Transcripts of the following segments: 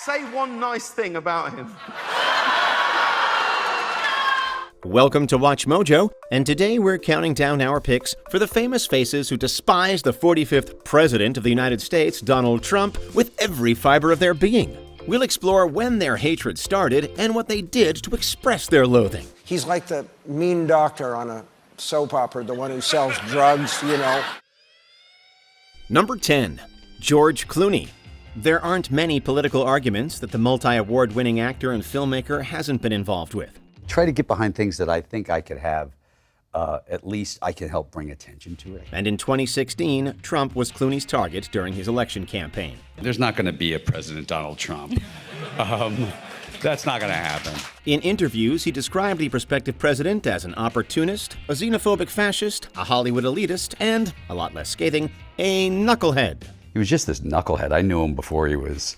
Say one nice thing about him. Welcome to Watch Mojo, and today we're counting down our picks for the famous faces who despise the 45th President of the United States, Donald Trump, with every fiber of their being. We'll explore when their hatred started and what they did to express their loathing. He's like the mean doctor on a soap opera, the one who sells drugs, you know. Number 10. George Clooney. There aren't many political arguments that the multi-award-winning actor and filmmaker hasn't been involved with. Try to get behind things that I think I could have, at least I can help bring attention to it. And in 2016, Trump was Clooney's target during his election campaign. There's not going to be a President Donald Trump. That's not going to happen. In interviews, he described the prospective president as an opportunist, a xenophobic fascist, a Hollywood elitist, and, a lot less scathing, a knucklehead. He was just this knucklehead. I knew him before he was,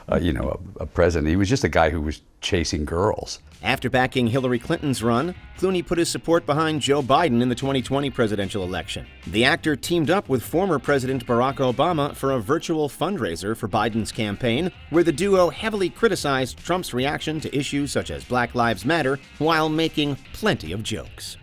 a president. He was just a guy who was chasing girls. After backing Hillary Clinton's run, Clooney put his support behind Joe Biden in the 2020 presidential election. The actor teamed up with former President Barack Obama for a virtual fundraiser for Biden's campaign, where the duo heavily criticized Trump's reaction to issues such as Black Lives Matter while making plenty of jokes.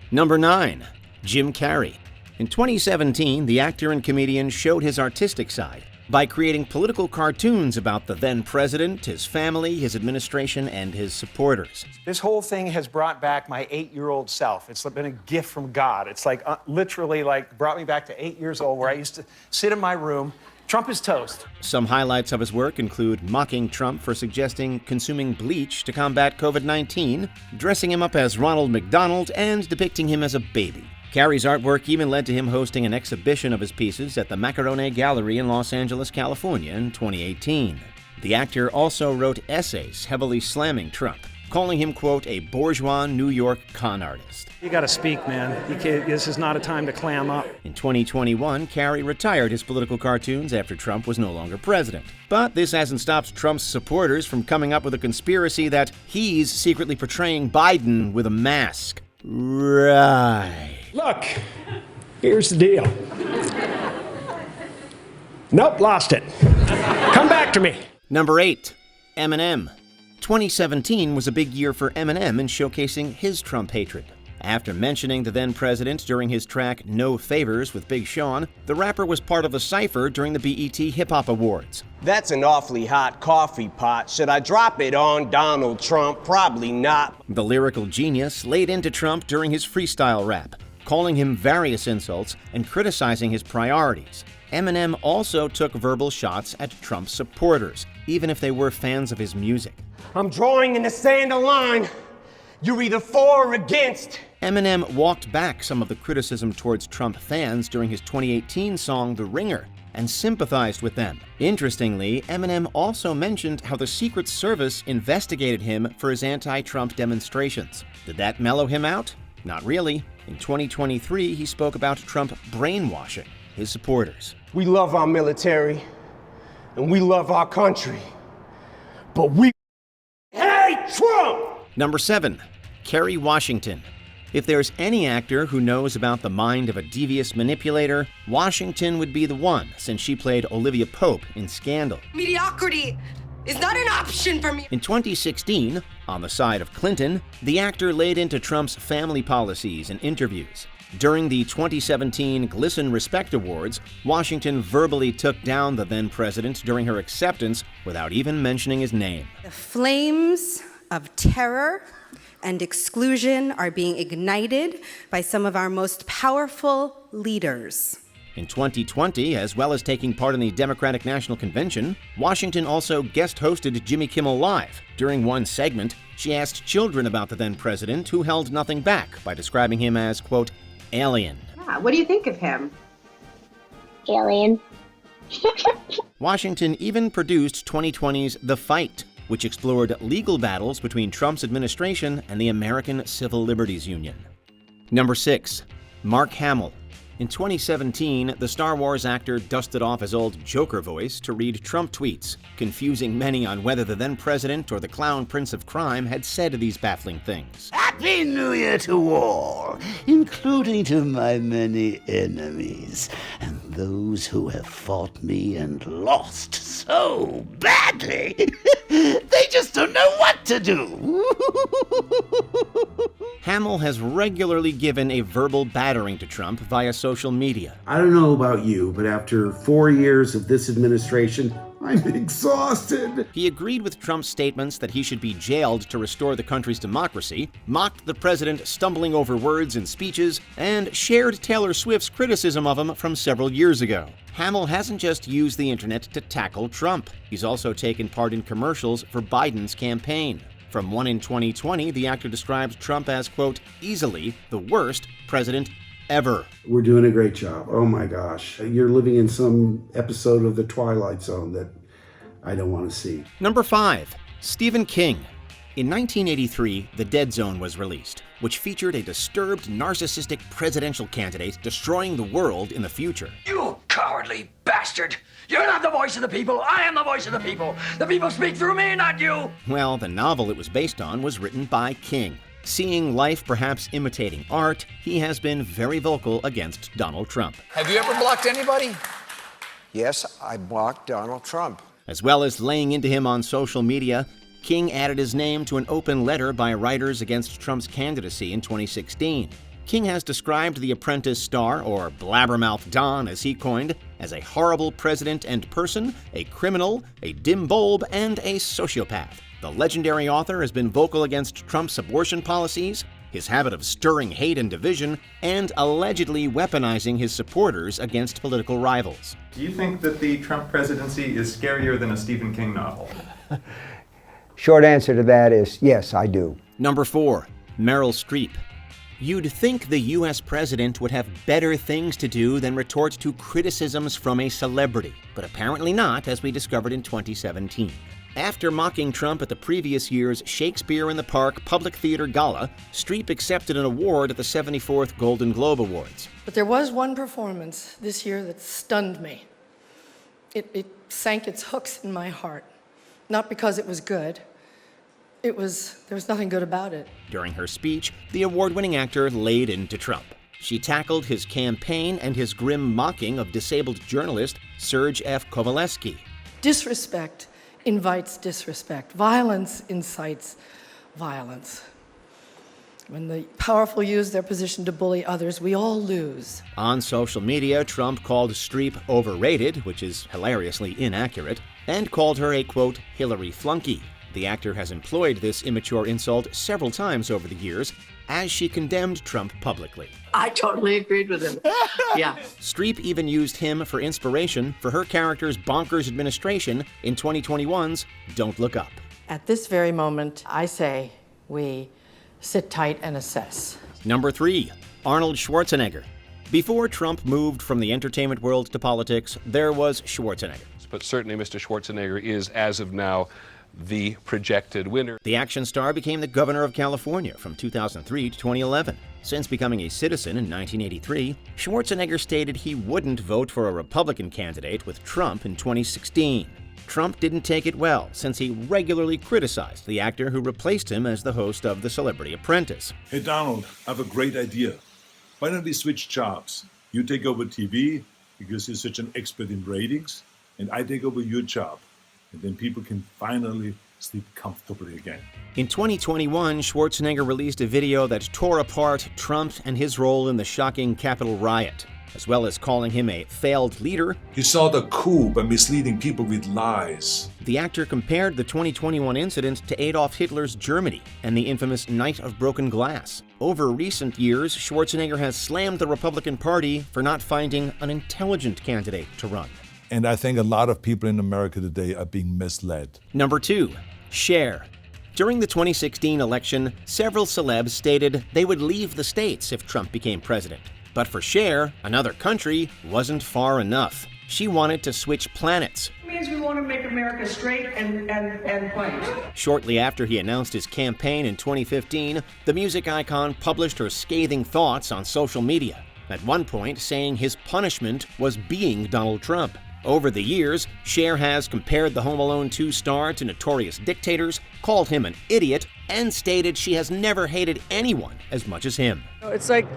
Number 9. Jim Carrey. In 2017, the actor and comedian showed his artistic side by creating political cartoons about the then president, his family, his administration, and his supporters. This whole thing has brought back my 8-year-old self. It's been a gift from God. It's like literally brought me back to 8 years old, where I used to sit in my room. Trump is toast. Some highlights of his work include mocking Trump for suggesting consuming bleach to combat COVID-19, dressing him up as Ronald McDonald, and depicting him as a baby. Carrey's artwork even led to him hosting an exhibition of his pieces at the Macarone Gallery in Los Angeles, California in 2018. The actor also wrote essays heavily slamming Trump, calling him, quote, a bourgeois New York con artist. You gotta speak, man. This is not a time to clam up. In 2021, Carrey retired his political cartoons after Trump was no longer president. But this hasn't stopped Trump's supporters from coming up with a conspiracy that he's secretly portraying Biden with a mask. Right. Look, here's the deal. Nope, lost it. Come back to me. Number 8. Eminem. 2017 was a big year for Eminem in showcasing his Trump hatred. After mentioning the then president during his track No Favors with Big Sean, the rapper was part of a cypher during the BET Hip Hop Awards. That's an awfully hot coffee pot. Should I drop it on Donald Trump? Probably not. The lyrical genius laid into Trump during his freestyle rap, calling him various insults and criticizing his priorities. Eminem also took verbal shots at Trump's supporters, even if they were fans of his music. I'm drawing in the sand a line. You're either for or against. Eminem walked back some of the criticism towards Trump fans during his 2018 song The Ringer and sympathized with them. Interestingly, Eminem also mentioned how the Secret Service investigated him for his anti-Trump demonstrations. Did that mellow him out? Not really. In 2023, he spoke about Trump brainwashing his supporters. We love our military and we love our country, but we hate Trump! Number 7. Carrie Washington. If there's any actor who knows about the mind of a devious manipulator, Washington would be the one, since she played Olivia Pope in Scandal. Mediocrity is not an option for me. In 2016, on the side of Clinton, the actor laid into Trump's family policies in interviews. During the 2017 Glisten Respect Awards, Washington verbally took down the then president during her acceptance without even mentioning his name. The flames of terror and exclusion are being ignited by some of our most powerful leaders. In 2020, as well as taking part in the Democratic National Convention, Washington also guest hosted Jimmy Kimmel Live. During one segment, she asked children about the then president, who held nothing back by describing him as, quote, alien. Yeah, what do you think of him? Alien. Washington even produced 2020's The Fight, which explored legal battles between Trump's administration and the American Civil Liberties Union. Number 6. Mark Hamill. In 2017, the Star Wars actor dusted off his old Joker voice to read Trump tweets, confusing many on whether the then-president or the clown prince of crime had said these baffling things. Happy New Year to all, including to my many enemies, and those who have fought me and lost so badly, they just don't know what to do. Hamill has regularly given a verbal battering to Trump via social media. I don't know about you, but after 4 years of this administration, I'm exhausted. He agreed with Trump's statements that he should be jailed to restore the country's democracy, mocked the president stumbling over words in speeches, and shared Taylor Swift's criticism of him from several years ago. Hamill hasn't just used the internet to tackle Trump. He's also taken part in commercials for Biden's campaign. From one in 2020, the actor described Trump as, quote, easily the worst president ever. We're doing a great job. Oh my gosh. You're living in some episode of The Twilight Zone that I don't want to see. Number 5. Stephen King. In 1983, The Dead Zone was released, which featured a disturbed, narcissistic presidential candidate destroying the world in the future. You cowardly bastard! You're not the voice of the people! I am the voice of the people! The people speak through me, not you! Well, the novel it was based on was written by King. Seeing life perhaps imitating art, he has been very vocal against Donald Trump. Have you ever blocked anybody? Yes, I blocked Donald Trump. As well as laying into him on social media, King added his name to an open letter by writers against Trump's candidacy in 2016. King has described The Apprentice star, or Blabbermouth Don as he coined, as a horrible president and person, a criminal, a dim bulb, and a sociopath. The legendary author has been vocal against Trump's abortion policies, his habit of stirring hate and division, and allegedly weaponizing his supporters against political rivals. Do you think that the Trump presidency is scarier than a Stephen King novel? Short answer to that is yes, I do. Number 4. Meryl Streep. You'd think the U.S. president would have better things to do than retort to criticisms from a celebrity, but apparently not, as we discovered in 2017. After mocking Trump at the previous year's Shakespeare in the Park Public Theater Gala, Streep accepted an award at the 74th Golden Globe Awards. But there was one performance this year that stunned me. It sank its hooks in my heart. Not because it was good. There was nothing good about it. During her speech, the award-winning actor laid into Trump. She tackled his campaign and his grim mocking of disabled journalist Serge F. Kovaleski. Disrespect invites disrespect. Violence incites violence. When the powerful use their position to bully others, we all lose. On social media, Trump called Streep overrated, which is hilariously inaccurate, and called her a, quote, Hillary flunky. The actor has employed this immature insult several times over the years as she condemned Trump publicly. I totally agreed with him. Yeah. Streep even used him for inspiration for her character's bonkers administration in 2021's Don't Look Up. At this very moment, I say we sit tight and assess. Number 3. Arnold Schwarzenegger. Before Trump moved from the entertainment world to politics, there was Schwarzenegger. But certainly Mr. Schwarzenegger is, as of now, the projected winner. The action star became the governor of California from 2003 to 2011. Since becoming a citizen in 1983, Schwarzenegger stated he wouldn't vote for a Republican candidate with Trump in 2016. Trump didn't take it well, since he regularly criticized the actor who replaced him as the host of The Celebrity Apprentice. Hey, Donald, I have a great idea. Why don't we switch jobs? You take over TV because you're such an expert in ratings, and I take over your job. And then people can finally sleep comfortably again. In 2021, Schwarzenegger released a video that tore apart Trump and his role in the shocking Capitol riot, as well as calling him a failed leader. He saw the coup by misleading people with lies. The actor compared the 2021 incident to Adolf Hitler's Germany and the infamous Night of Broken Glass. Over recent years, Schwarzenegger has slammed the Republican Party for not finding an intelligent candidate to run. And I think a lot of people in America today are being misled. Number 2. Cher. During the 2016 election, several celebs stated they would leave the States if Trump became president. But for Cher, another country wasn't far enough. She wanted to switch planets. It means we want to make America straight and white. Shortly after he announced his campaign in 2015, the music icon published her scathing thoughts on social media. at one point saying his punishment was being Donald Trump. Over the years, Cher has compared the Home Alone 2 star to notorious dictators, called him an idiot, and stated she has never hated anyone as much as him. It's like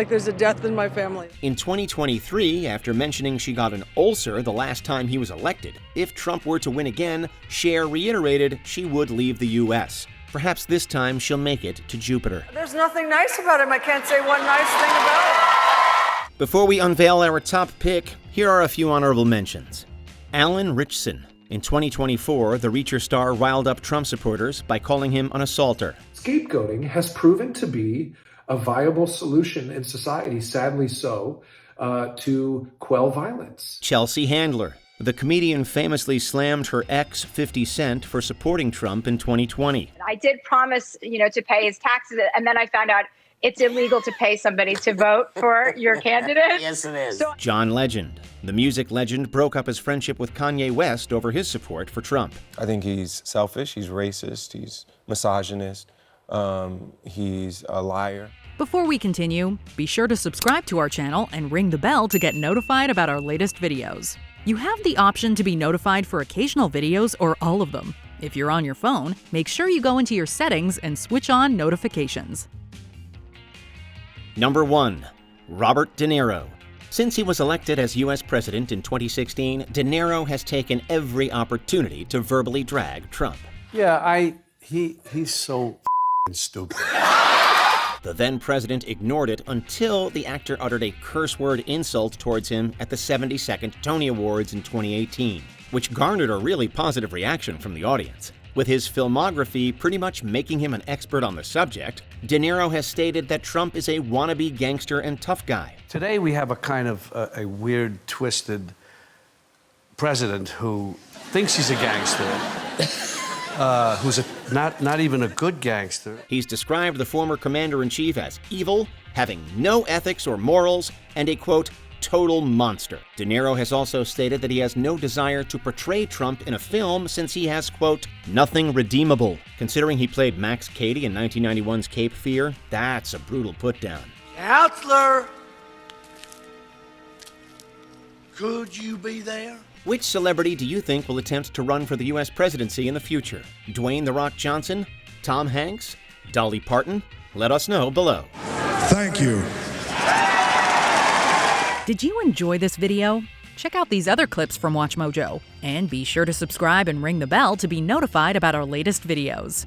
there's a death in my family. In 2023, after mentioning she got an ulcer the last time he was elected, if Trump were to win again, Cher reiterated she would leave the U.S. Perhaps this time she'll make it to Jupiter. There's nothing nice about him. I can't say one nice thing about him. Before we unveil our top pick, here are a few honorable mentions. Alan Ritchson. In 2024, the Reacher star riled up Trump supporters by calling him an assaulter. Scapegoating has proven to be a viable solution in society, sadly so, to quell violence. Chelsea Handler. The comedian famously slammed her ex, 50 Cent, for supporting Trump in 2020. I did promise, to pay his taxes, and then I found out it's illegal to pay somebody to vote for your candidate. Yes, it is. John Legend. The music legend broke up his friendship with Kanye West over his support for Trump. I think he's selfish, he's racist, he's misogynist, he's a liar. Before we continue, be sure to subscribe to our channel and ring the bell to get notified about our latest videos. You have the option to be notified for occasional videos or all of them. If you're on your phone, make sure you go into your settings and switch on notifications. Number 1. Robert De Niro. Since he was elected as U.S. President in 2016, De Niro has taken every opportunity to verbally drag Trump. Yeah, he's so stupid. The then president ignored it until the actor uttered a curse word insult towards him at the 72nd Tony Awards in 2018, which garnered a really positive reaction from the audience. With his filmography pretty much making him an expert on the subject, De Niro has stated that Trump is a wannabe gangster and tough guy. Today we have a kind of a weird, twisted president who thinks he's a gangster, who's not even a good gangster. He's described the former commander-in-chief as evil, having no ethics or morals, and a, quote, total monster. De Niro has also stated that he has no desire to portray Trump in a film since he has, quote, nothing redeemable. Considering he played Max Cady in 1991's Cape Fear, that's a brutal putdown. Counselor, could you be there? Which celebrity do you think will attempt to run for the U.S. presidency in the future? Dwayne "The Rock" Johnson? Tom Hanks? Dolly Parton? Let us know below. Thank you. Did you enjoy this video? Check out these other clips from WatchMojo, and be sure to subscribe and ring the bell to be notified about our latest videos.